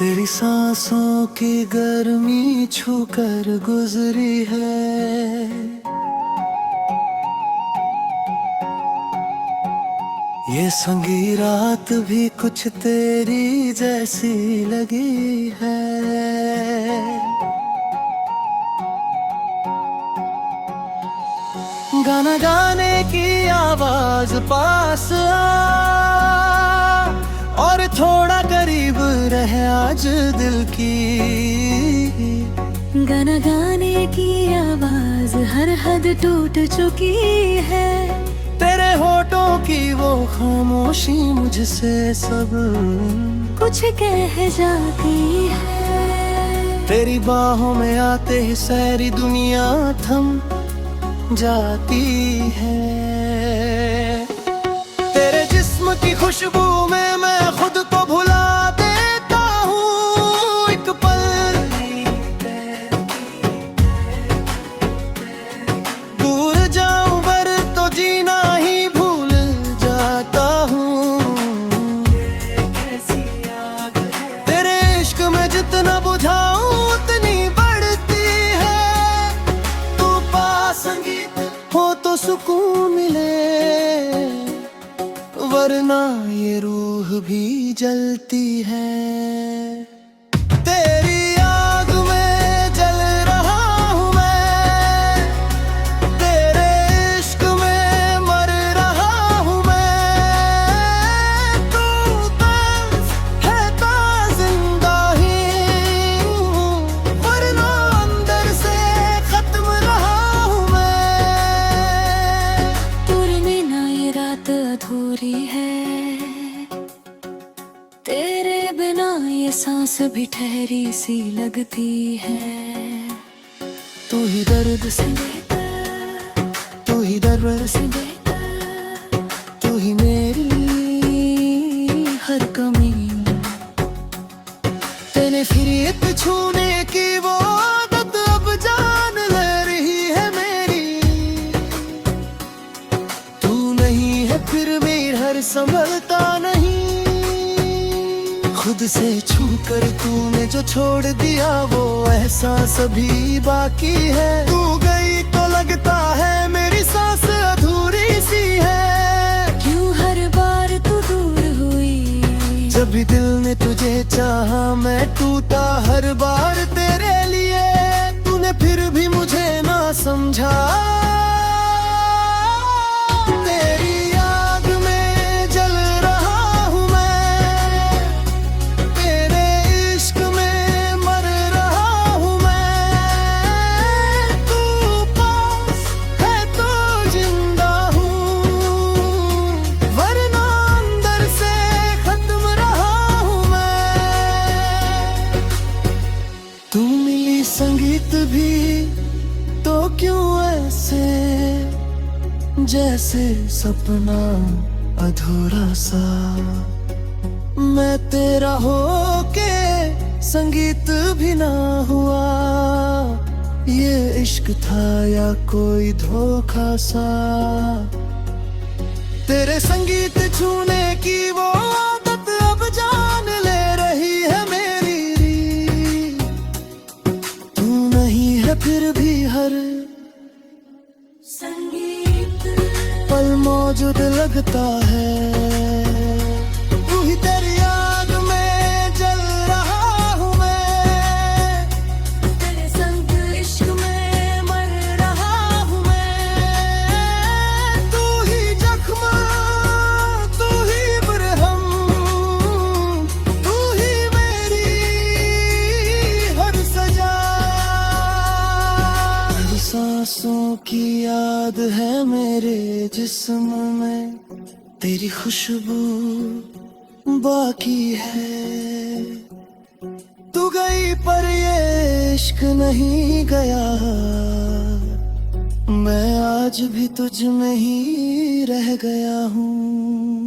तेरी सांसों की गर्मी छूकर गुजरी है। ये संगी रात भी कुछ तेरी जैसी लगी है। गाना गाने की आवाज पास आ और थोड़ा करीब रहे आज दिल की। गाना गाने की आवाज हर हद टूट चुकी है। तेरे होठों की वो खामोशी मुझसे सब कुछ कह जाती है। तेरी बाहों में आते ही सारी दुनिया थम जाती है। तेरे जिस्म की खुशबू में मैं खुद को भुला देता हूँ। एक पल दूर जाऊं पर तो जीना ही भूल जाता हूँ। तेरे इश्क में जितना बुझाऊं उतनी बढ़ती है। तू पास संगीत हो तो सुकून मिले, वरना ये रूह भी जलती है। तेरी आग में जल रहा हूँ मैं, तेरे इश्क में मर रहा हूँ मैं। तू बस है तो जिंदा ही हूँ, वरना अंदर से खत्म रहा हूँ मैं। तेरे बिना ये रात अधूरी है। तेरे बिना ये सांस भी ठहरी सी लगती है। तू ही दर्द से, तू ही दर्द से, तू ही मेरी हर कमी। तेने फिर एक छूने की वो आदत अब जान ले रही है मेरी। तू नहीं है फिर मेरा हर संभलता नहीं। खुद से छू कर तूने जो छोड़ दिया वो एहसास अभी बाकी है। तू गई तो लगता है मेरी सांस अधूरी सी है। क्यों हर बार तू दूर हुई? जब भी दिल ने तुझे चाहा मैं टूटा हर बार तेरे लिए। तूने फिर भी मुझे ना समझा। तेरी आग में जल रहा हूँ मैं, तेरे इश्क में मर रहा हूँ मैं। तू पास है तो जिंदा हूँ, वरना अंदर से खत्म रहा हूँ मैं। तू मिली संगीत भी तो क्यों ऐसे जैसे सपना अधूरा सा। मैं तेरा होके संगीत भी ना हुआ। ये इश्क था या कोई धोखा सा। तेरे संगीत छूने की वो आदत अब जान ले रही है मेरी। तू नहीं है फिर भी हर संगीत पल मौजूद लगता है। तू ही तेरी आग में जल रहा हूँ मैं, तेरे संग इश्क में मर रहा हूँ मैं। तू ही जख्म, तू ही मरहम, तू ही मेरी हर सजा। तेरी सांसों की याद है मेरे जिस्म में, तेरी खुशबू बाकी है। तू गई पर ये इश्क नहीं गया। मैं आज भी तुझ में ही रह गया हूँ।